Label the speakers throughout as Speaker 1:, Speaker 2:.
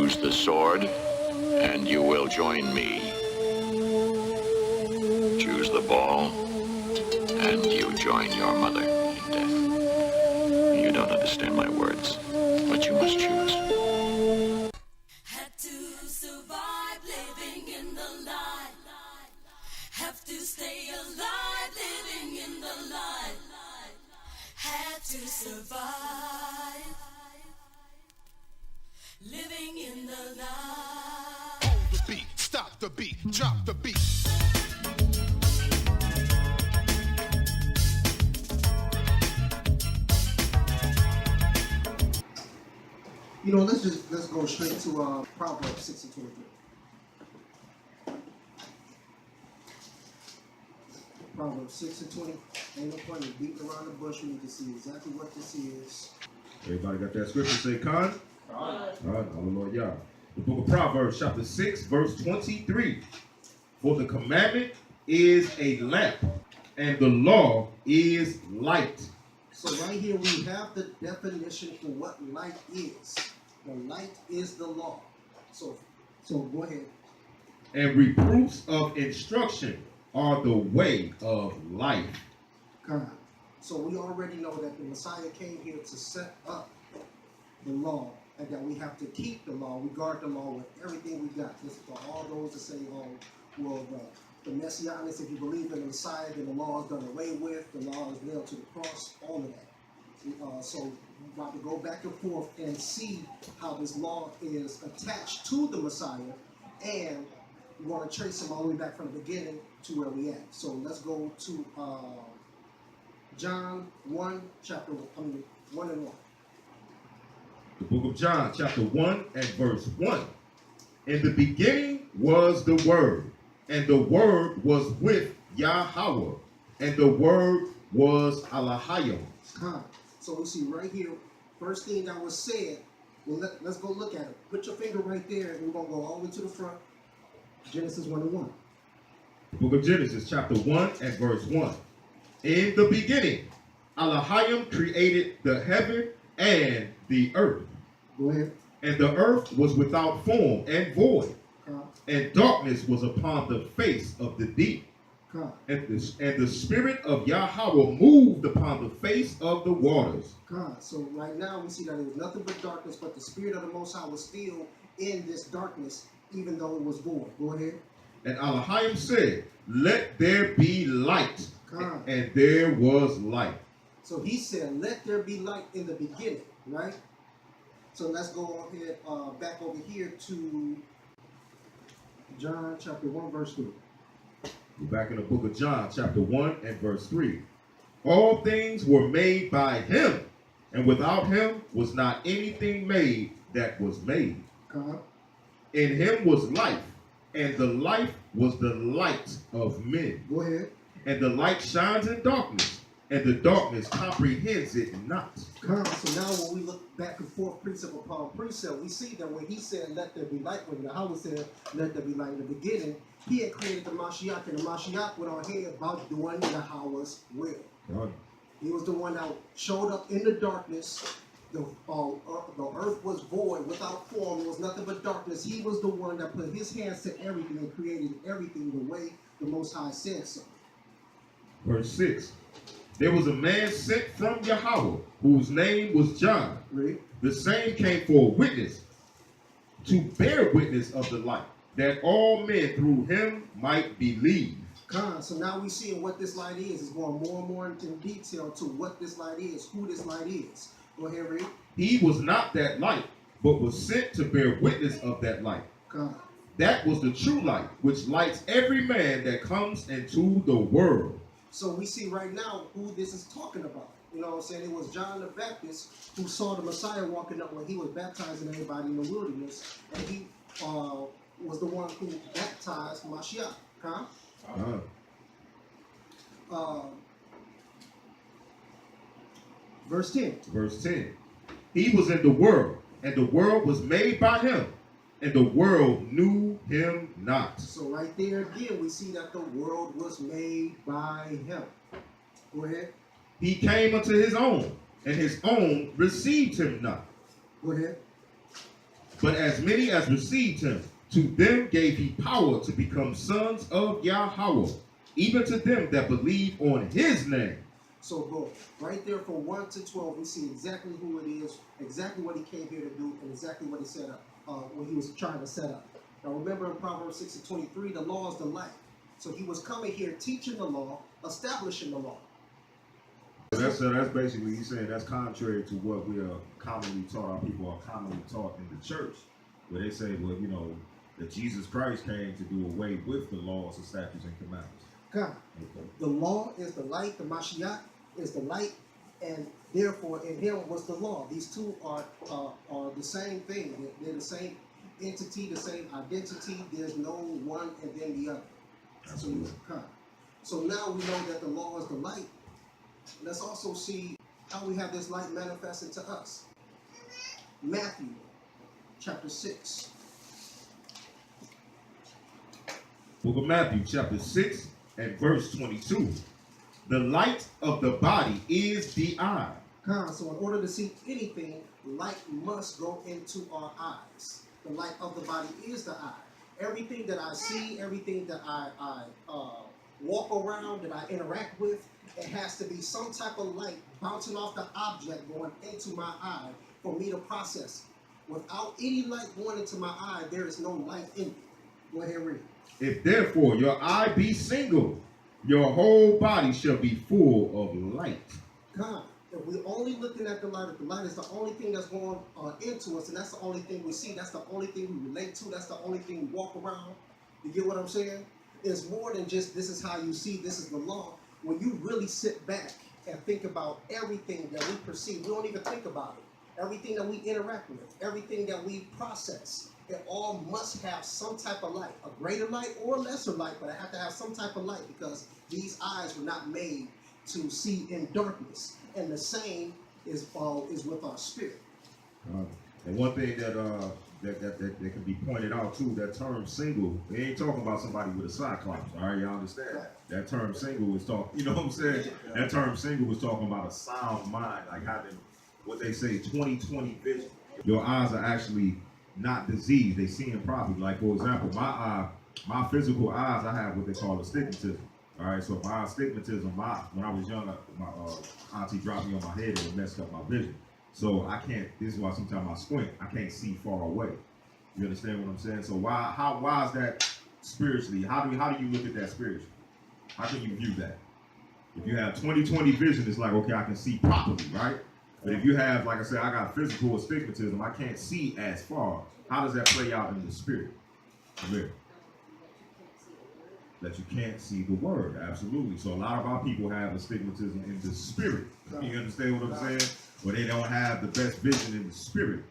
Speaker 1: Choose the sword, and you will join me. Choose the ball, and you join your mother in death. You don't understand my words, but you must choose.
Speaker 2: Had to survive living in the light. Have to stay alive living in the light. Had to survive living in the light.
Speaker 3: Hold the beat, stop the beat, drop the beat.
Speaker 4: You know, let's go straight to Proverbs 6 and 23. Proverbs 6 and 20. Ain't no point in beating around the bush. We need to see exactly what this is.
Speaker 5: Everybody got that scripture? Say con? Hallelujah. The book of Proverbs, chapter 6, verse 23. For the commandment is a lamp, and the law is light.
Speaker 4: So right here we have the definition for what light is. The light is the law. So go ahead.
Speaker 5: And reproofs of instruction are the way of life.
Speaker 4: God. So we already know that the Messiah came here to set up the law, and that we have to keep the law. We guard the law with everything we got. This is for all those that say, oh, well, the Messianics, if you believe in the Messiah, then the law is done away with, the law is nailed to the cross, all of that. So we're about to go back and forth and see how this law is attached to the Messiah, and we want to trace him all the way back from the beginning to where we at. So let's go to John 1, 1 and 1.
Speaker 5: The book of John, chapter 1 and verse 1. In the beginning was the Word, and the Word was with Yahweh, and the Word was Elohim.
Speaker 4: So we see right here, first thing that was said. Well, let's go look at it. Put your finger right there, and we're going to go all the way to the front. Genesis 1 and 1.
Speaker 5: The book of Genesis, chapter 1 and verse 1. In the beginning, Elohim created the heaven and the earth.
Speaker 4: Go ahead.
Speaker 5: And the earth was without form and void, and darkness was upon the face of the deep. And the Spirit of Yahweh moved upon the face of the waters.
Speaker 4: So right now we see that it was nothing but darkness, but the Spirit of the Most High was still in this darkness, even though it was void. Go ahead.
Speaker 5: And Elohim said, let there be light. And there was light.
Speaker 4: So he said, let there be light in the beginning, right? So let's go ahead, back over here to John chapter 1, verse 3.
Speaker 5: We're back in the book of John, chapter 1 and verse 3. All things were made by him, and without him was not anything made that was made. In him was life, and the life was the light of men.
Speaker 4: Go ahead.
Speaker 5: And the light shines in darkness, and the darkness comprehends it not.
Speaker 4: So now when we look back and forth, precept upon precept, we see that when he said, let there be light, when Yahweh said, let there be light in the beginning, he had created the Mashiach, and the Mashiach went on here about doing Yahweh's will.
Speaker 5: God.
Speaker 4: He was the one that showed up in the darkness. The earth was void, without form. It was nothing but darkness. He was the one that put his hands to everything and created everything the way the Most High said so.
Speaker 5: Verse 6. There was a man sent from Yahweh, whose name was John.
Speaker 4: Right.
Speaker 5: The same came for a witness, to bear witness of the light, that all men through him might believe.
Speaker 4: So now we see what this light is. It's going more and more into detail to what this light is, who this light is. Go ahead, read.
Speaker 5: He was not that light, but was sent to bear witness of that light. That was the true light, which lights every man that comes into the world.
Speaker 4: So we see right now who this is talking about. You know what I'm saying? It was John the Baptist who saw the Messiah walking up when he was baptizing everybody in the wilderness. And he was the one who baptized Mashiach. Verse 10.
Speaker 5: Verse 10. He was in the world, and the world was made by him, and the world knew him not.
Speaker 4: So right there again, we see that the world was made by him. Go ahead.
Speaker 5: He came unto his own, and his own received him not.
Speaker 4: Go ahead.
Speaker 5: But as many as received him, to them gave he power to become sons of Yahweh, even to them that believe on his name.
Speaker 4: So, bro, right there from 1 to 12, we see exactly who it is, exactly what he came here to do, and exactly what he set up, what he was trying to set up. Now, remember in Proverbs 6 and 23, the law is the light. So he was coming here teaching the law, establishing the law.
Speaker 5: So that's basically, he's saying that's contrary to what we are commonly taught, our people are commonly taught in the church, where they say, well, you know, that Jesus Christ came to do away with the laws, the statutes, and commandments.
Speaker 4: God,
Speaker 5: Okay.
Speaker 4: the law is the light, the Mashiach is the light, and therefore in him was the law. These two are the same thing. They're the same entity, the same identity. There's no one and then the other.
Speaker 5: Absolutely.
Speaker 4: So now we know that the law is the light. Let's also see how we have this light manifested to us. Matthew chapter 6.
Speaker 5: Book of Matthew, chapter 6 and verse 22. The light of the body is the eye.
Speaker 4: So in order to see anything, light must go into our eyes. The light of the body is the eye. Everything that I see, everything that I walk around, that I interact with, it has to be some type of light bouncing off the object going into my eye for me to process it. Without any light going into my eye, there is no light in it. Go ahead and read.
Speaker 5: If therefore your eye be single, your whole body shall be full of light.
Speaker 4: God, if we're only looking at the light, if the light is the only thing that's going into us, and that's the only thing we see, that's the only thing we relate to, that's the only thing we walk around, you get what I'm saying? It's more than just this is how you see, this is the law. When you really sit back and think about everything that we perceive, we don't even think about it. Everything that we interact with, everything that we process, it all must have some type of light, a greater light or a lesser light, but it have to have some type of light because these eyes were not made to see in darkness. And the same is with our spirit.
Speaker 5: And one thing that can be pointed out too, that term single, they ain't talking about somebody with a cyclops. All right, y'all understand? That term single is talking, you know what I'm saying? That term single was talking about a sound mind, like having what they say 20/20 vision. Your eyes are actually not diseased, they see properly. Like for example, my physical eyes, I have what they call astigmatism. All right, so my astigmatism, when I was young, my auntie dropped me on my head and it messed up my vision. So I can't, this is why sometimes I squint, I can't see far away. You understand what I'm saying? So why is that spiritually? How do you look at that spiritually? How can you view that? If you have 20/20 vision, it's like, okay, I can see properly, right? But if you have, like I said, I got physical astigmatism, I can't see as far. How does that play out in the spirit? That you can't see the word, absolutely. So a lot of our people have astigmatism in the spirit. You understand what I'm saying? Or they don't have the best vision in the spirit.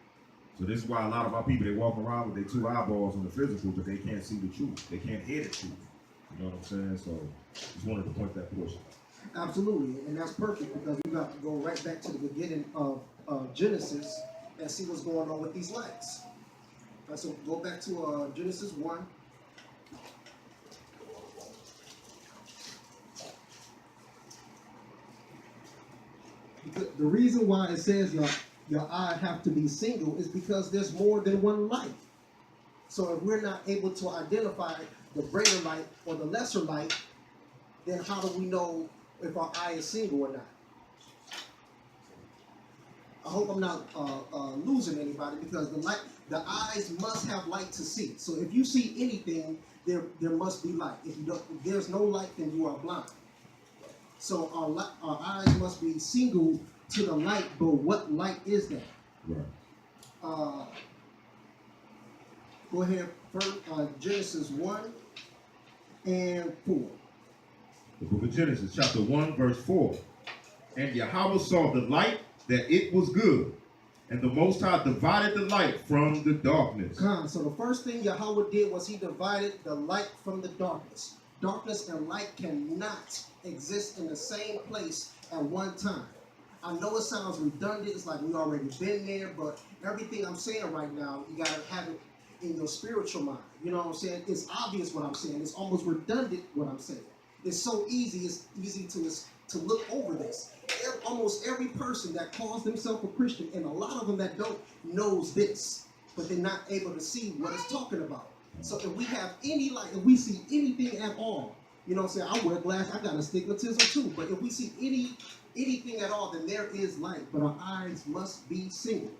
Speaker 5: So this is why a lot of our people, they walk around with their two eyeballs on the physical, but they can't see the truth. They can't hear the truth. You know what I'm saying? So just wanted to point that portion.
Speaker 4: Absolutely, and that's perfect because we got to go right back to the beginning of Genesis and see what's going on with these lights. All right, so go back to Genesis 1. Because the reason why it says your eye have to be single is because there's more than one light. So if we're not able to identify the greater light or the lesser light, then how do we know if our eye is single or not? I hope I'm not losing anybody because the eyes must have light to see. So if you see anything, there must be light. If there's no light, then you are blind. So our eyes must be single to the light, but what light is that?
Speaker 5: Right.
Speaker 4: Go ahead, first, Genesis 1 and 4.
Speaker 5: The book of Genesis, chapter 1, verse 4. And Yahweh saw the light, that it was good. And the Most High divided the light from the darkness.
Speaker 4: So the first thing Yahweh did was he divided the light from the darkness. Darkness and light cannot exist in the same place at one time. I know it sounds redundant. It's like we already been there, but everything I'm saying right now, you got to have it in your spiritual mind. You know what I'm saying? It's obvious what I'm saying. It's almost redundant what I'm saying. It's so easy. It's easy to look over this. Almost every person that calls themselves a Christian, and a lot of them that don't, knows this. but they're not able to see what it's talking about. So if we have any light, if we see anything at all, you know what I'm saying? I wear glasses, I got astigmatism too, but if we see anything at all, then there is light, but our eyes must be single.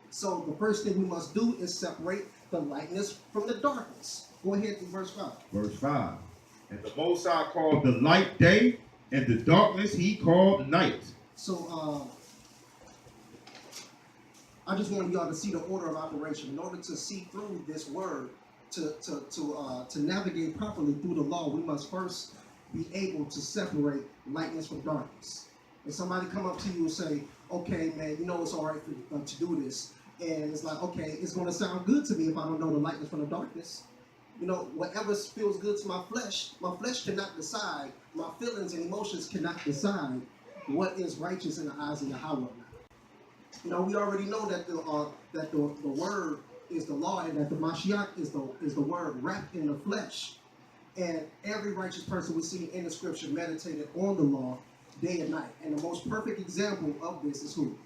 Speaker 4: So the first thing we must do is separate the lightness from the darkness. Go ahead to verse 5.
Speaker 5: Verse 5. And the Most High called the light day, and the darkness he called night.
Speaker 4: So I just wanted y'all to see the order of operation. In order to see through this word, to navigate properly through the law, we must first be able to separate lightness from darkness. If somebody come up to you and say, okay, man, you know it's all right to do this. And it's like, okay, it's going to sound good to me if I don't know the lightness from the darkness. You know, whatever feels good to my flesh cannot decide, my feelings and emotions cannot decide what is righteous in the eyes of Yahweh. You know, we already know that the word is the law, and that the Mashiach is the word wrapped in the flesh. And every righteous person we see in the scripture meditated on the law day and night. And the most perfect example of this is who?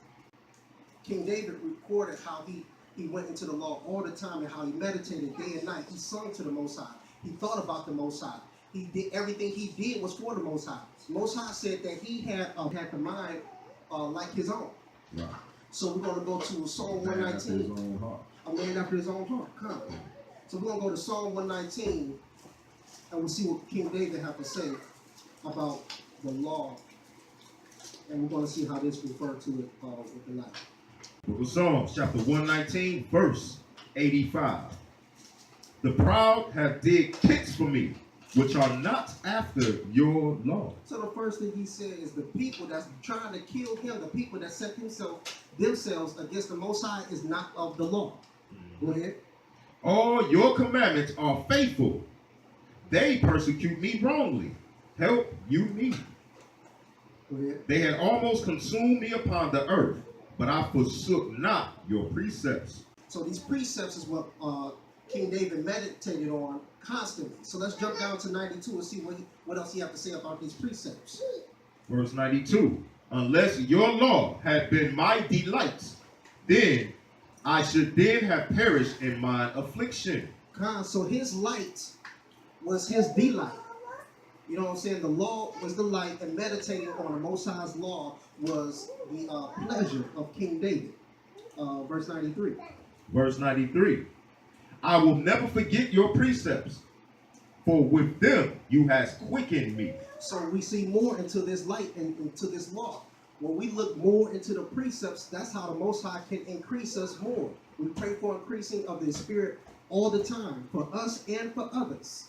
Speaker 4: King David recorded how he went into the law all the time and how he meditated day and night. He sung to the Most High. He thought about the Most High. He did everything he did was for the Most High. The Most High said that he had the mind like his own.
Speaker 5: Right.
Speaker 4: So we're going to go to Psalm 119. A man after his own heart. Come. So we're going to go to Psalm 119 and we'll see what King David have to say about the law. And we're going to see how this refers to it with the light.
Speaker 5: Book of Psalms, chapter 119, verse 85. The proud have digged pits for me, which are not after your law.
Speaker 4: So the first thing he said is the people that's trying to kill him, the people that set themselves against the Most High is not of the law. Go ahead.
Speaker 5: All your commandments are faithful. They persecute me wrongly. Help you me.
Speaker 4: Go ahead.
Speaker 5: They had almost consumed me upon the earth, but I forsook not your precepts.
Speaker 4: So these precepts is what King David meditated on constantly. So let's jump down to 92 and see what else he have to say about these precepts.
Speaker 5: Verse 92. Unless your law had been my delight, then I should then have perished in mine affliction.
Speaker 4: So his light was his delight. You know what I'm saying? The law was the light, and meditating on the Most High's law was the pleasure of King David. Verse 93.
Speaker 5: Verse 93. I will never forget your precepts, for with them you has quickened me.
Speaker 4: So we see more into this light and into this law. When we look more into the precepts, that's how the Most High can increase us more. We pray for increasing of the Spirit all the time, for us and for others.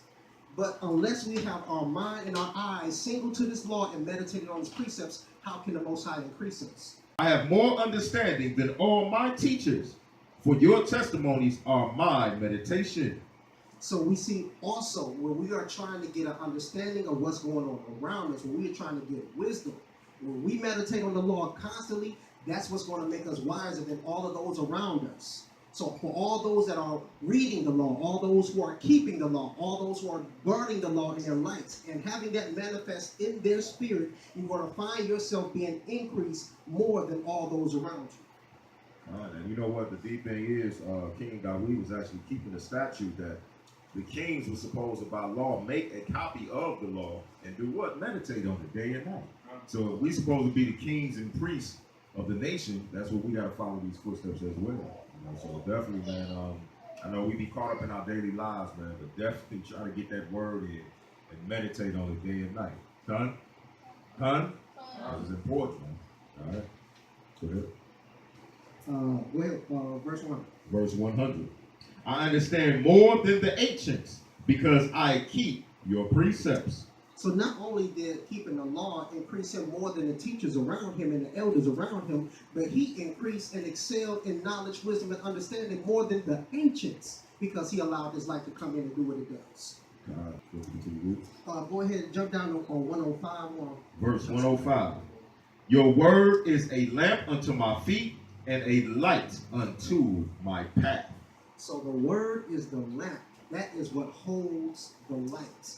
Speaker 4: But unless we have our mind and our eyes single to this law and meditating on His precepts, how can the Most High increase us?
Speaker 5: I have more understanding than all my teachers, for your testimonies are my meditation.
Speaker 4: So we see also when we are trying to get an understanding of what's going on around us, when we are trying to get wisdom, when we meditate on the law constantly, that's what's going to make us wiser than all of those around us. So for all those that are reading the law, all those who are keeping the law, all those who are guarding the law in their lives and having that manifest in their spirit, you're going to find yourself being increased more than all those around you.
Speaker 5: All right, and you know what the deep thing is, King Dawid was actually keeping the statute that the kings were supposed to, by law, make a copy of the law and do what? Meditate on it day and night. So if we're supposed to be the kings and priests of the nation, that's what we got to follow these footsteps as well. You know, so definitely, man, I know we be caught up in our daily lives, man, but definitely try to get that word in and meditate on it day and night. Done? Done? That is important, man. All right. Go ahead.
Speaker 4: Go ahead, verse 1.
Speaker 5: Verse 100. I understand more than the ancients because I keep your precepts.
Speaker 4: So not only did keeping the law increase him more than the teachers around him and the elders around him, but he increased and excelled in knowledge, wisdom, and understanding more than the ancients because he allowed his life to come in and do what it does. Go ahead and jump down on 105.
Speaker 5: Verse 105. Your word is a lamp unto my feet and a light unto my path.
Speaker 4: So the word is the lamp. That is what holds the light.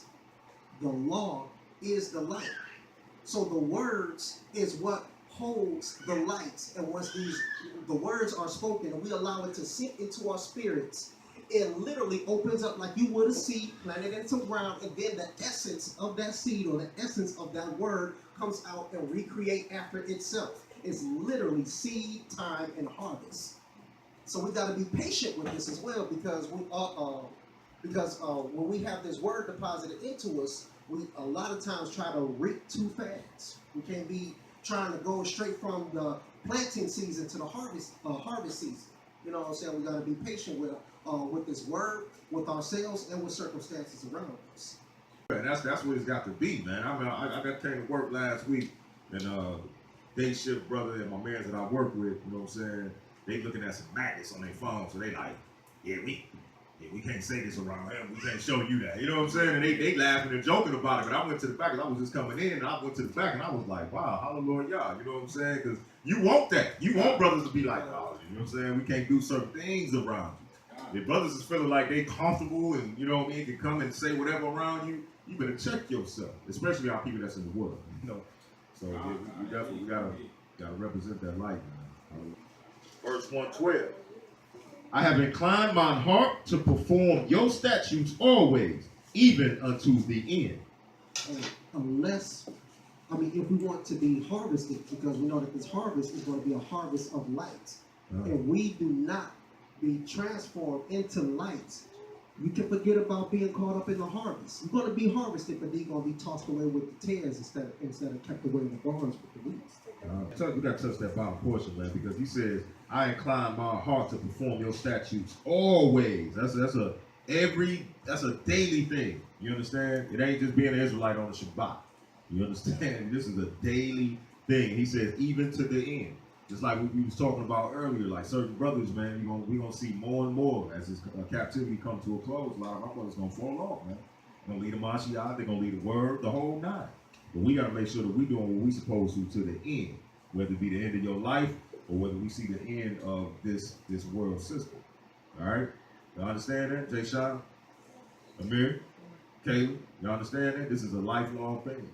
Speaker 4: The law is the light. So the words is what holds the light, and once the words are spoken and we allow it to sink into our spirits, it literally opens up like you would a seed planted into ground, and then the essence of that seed or the essence of that word comes out and recreate after itself. It's literally seed, time, and harvest. So we got to be patient with this as well, because when we have this word deposited into us, we a lot of times try to reap too fast. We can't be trying to go straight from the planting season to the harvest season. You know what I'm saying? We got to be patient with this word, with ourselves, and with circumstances around us.
Speaker 5: And that's what it's got to be, man. I mean, I got came to work last week, and day shift brother and my man that I work with, you know what I'm saying? They looking at some magnets on their phone, so they like, we can't say this around him. We can't show you that. You know what I'm saying? And they laughing and joking about it. But I went to the back, and I was just coming in, and I went to the back, and I was like, wow, hallelujah, you know what I'm saying? Because you want that. You want brothers to be like, oh, you know what I'm saying? We can't do certain things around you. If brothers is feeling like they comfortable and, you know what I mean, can come and say whatever around you, you better check yourself, especially our people that's in the world, you know? So we definitely gotta represent that light, man. Verse 112. I have inclined my heart to perform your statutes always, even unto the end.
Speaker 4: And if we want to be harvested, because we know that this harvest is going to be a harvest of light, and we do not be transformed into light, you can forget about being caught up in the harvest. You're going to be harvested, but they're going to be tossed away with the tares instead of kept away in the barns with the weeds.
Speaker 5: We got to touch that bottom portion, man, because he says, I incline my heart to perform your statutes always. That's a daily thing. You understand? It ain't just being an Israelite on the Shabbat. You understand? This is a daily thing. He says, even to the end. Just like we was talking about earlier, like certain brothers, man, we're gonna see more and more as this captivity comes to a close. A lot of our brothers gonna fall off, man. They're gonna lead the Mashiach, they're gonna lead the word, the whole nine. But we gotta make sure that we're doing what we're supposed to the end, whether it be the end of your life or whether we see the end of this world system. All right? Y'all understand that? Jay Shah, Amir, Caleb, y'all understand that? This is a lifelong thing.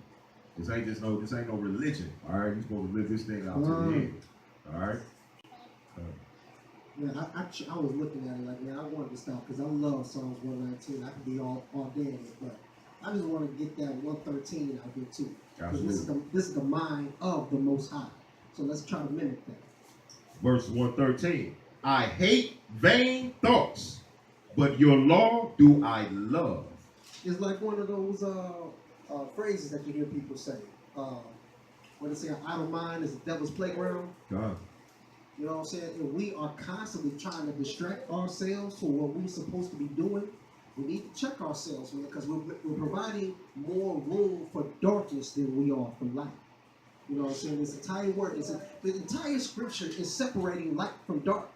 Speaker 5: This ain't no religion. All right? You're supposed to live this thing out to the end. All right?
Speaker 4: Yeah, I was looking at it like, man, I wanted to stop because I love Psalms 119. I could be all day in it, but I just want to get that 113 out here too. Because this is the mind of the Most High. So let's try to mimic that.
Speaker 5: Verse 113. I hate vain thoughts, but your law do I love.
Speaker 4: It's like one of those phrases that you hear people say. When they say an idle mind is the devil's playground.
Speaker 5: God.
Speaker 4: You know what I'm saying? And we are constantly trying to distract ourselves from what we're supposed to be doing. We need to check ourselves, man, because we're providing more room for darkness than we are for light. You know what I'm saying? This entire word, the entire scripture is separating light from dark.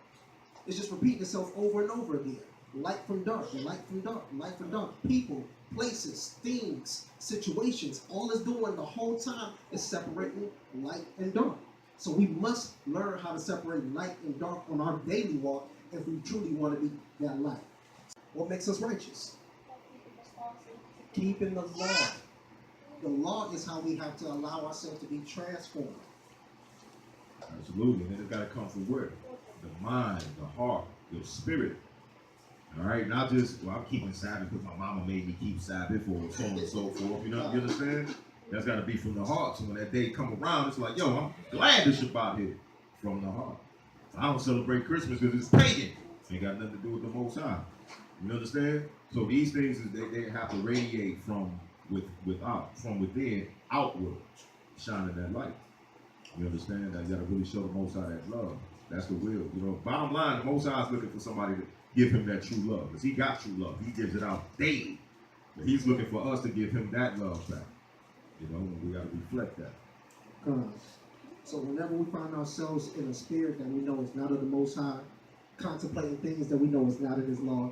Speaker 4: It's just repeating itself over and over again. Light from dark, light from dark, light from dark. People, places, things, situations. All it's doing the whole time is separating light and dark. So we must learn how to separate light and dark on our daily walk if we truly want to be that light. What makes us righteous? Keeping the law. The law is how we have to allow ourselves to be transformed.
Speaker 5: Absolutely. And it's got to come from where? The mind, the heart, your spirit. All right? Not just, well, I'm keeping Sabbath because my mama made me keep Sabbath or so on and so forth. You know, you understand? That's got to be from the heart. So when that day come around, it's like, yo, I'm glad this Shabbat here. From the heart. I don't celebrate Christmas because it's pagan. Ain't got nothing to do with the Most High. You understand? So these things, they have to radiate from within, outward, shining that light. You understand? That you got to really show the Most High that love. That's the will. You know, bottom line, the Most High is looking for somebody to give him that true love. Because he got true love. He gives it out daily. But he's looking for us to give him that love back. You know, we got to reflect that.
Speaker 4: So whenever we find ourselves in a spirit that we know is not of the Most High, contemplating things that we know is not in his law,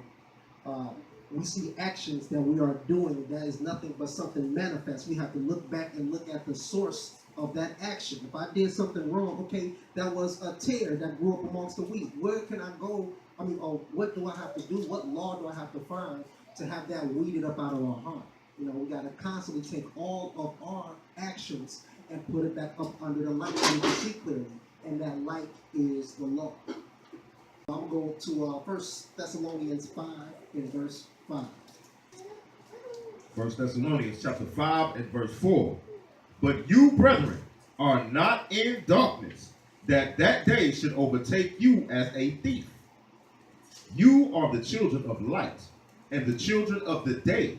Speaker 4: we see actions that we are doing that is nothing but something manifest. We have to look back and look at the source of that action. If I did something wrong, okay, that was a tare that grew up amongst the wheat. Where can I go? What do I have to do? What law do I have to find to have that weeded up out of our heart? You know, we got to constantly take all of our actions and put it back up under the light so you can see clearly. And that light is the law. I'm going to 1 Thessalonians 5 and verse 5.
Speaker 5: 1 Thessalonians chapter 5 and verse 4. But you, brethren, are not in darkness, that day should overtake you as a thief. You are the children of light and the children of the day.